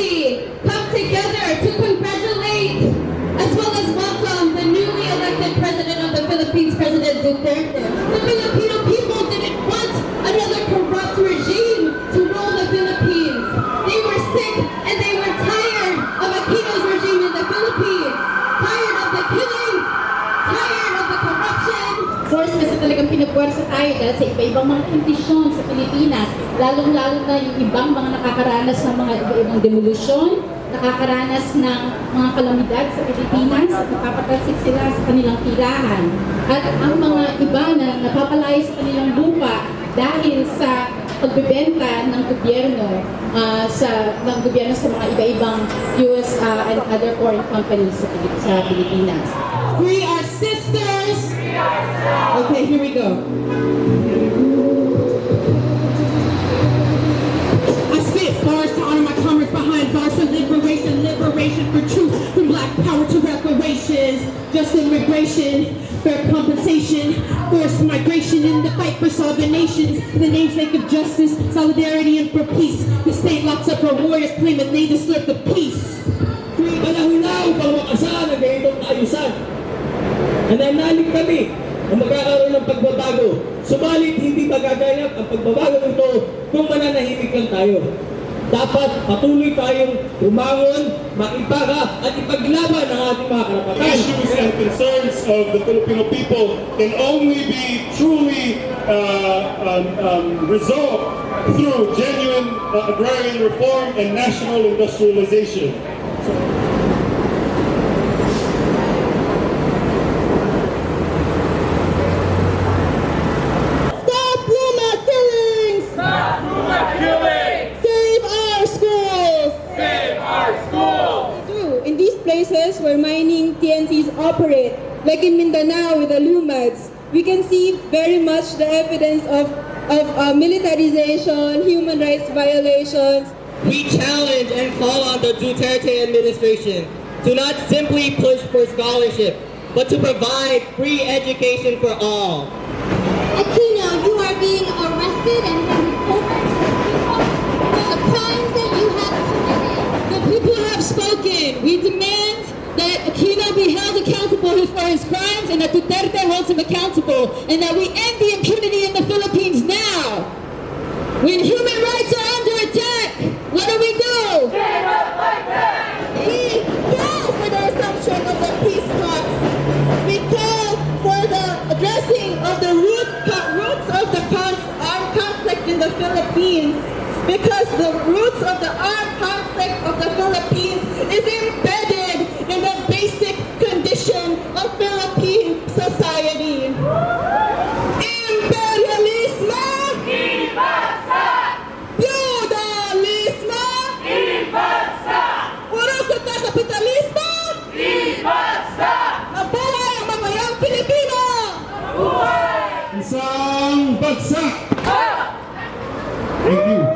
embassy come together to congratulate as well as welcome the newly elected president of the Philippines, President Duterte. The Filipino people didn't want another corrupt regime to rule the Philippines. They were sick and they were tired of Aquino's regime in the Philippines. Tired of the killings, tired of the corruption. Force kasi talagang pinagpuwersa tayo dahil sa iba-ibang mga kondisyon sa Pilipinas, lalong-lalo na yung ibang mga nakakaranas ng mga iba-ibang demolusyon, nakakaranas ng mga kalamidad sa Pilipinas at napapatalsik sila sa kanilang tirahan. At ang mga iba na napapalaya sa kanilang lupa dahil sa pagbebenta ng gobyerno sa mga iba-ibang US and other foreign companies sa Pilipinas. Free our sisters! Okay, here we go. I spit bars to honor my comrades behind bars for liberation, liberation for truth, from black power to reparations, just immigration, fair compensation, forced migration in the fight for solving nations, in the namesake of justice, solidarity, and for peace. The state locks up our warriors, claiming they deserve the peace. Panahon na upang makasahan ang ganitong kaayusan. Nananalig kami na magkakaroon ng pagbabago. Subalit hindi magaganap ang pagbabago nito kung mananahimik lang tayo. Dapat patuloy tayong umangon, makipaka at ipaglaban ang ating mga karapatan. Issues and concerns of the Filipino people can only be truly resolved through genuine agrarian reform and national industrialization. Places where mining TNCs operate, like in Mindanao with the LUMADs, we can see very much the evidence of militarization, human rights violations. We challenge and call on the Duterte administration to not simply push for scholarship, but to provide free education for all. Aquino, you are being arrested and reported for the crimes that you have committed. The people have spoken. We demand that Aquino be held accountable for his crimes and that Duterte holds him accountable and that we end the impunity in the Philippines now. When human rights are under attack, what do? Stand up like that! We call for the resumption of the peace talks. We call for the addressing of the roots of the armed conflict in the Philippines, because the roots of the armed conflict of the Philippines is embedded in the basic condition of Philippine society. Imperialismo! Feudalismo! Urukot na kapitalismo! Mabuhay ang mamayang Pilipino! Isang bagsak! Thank you.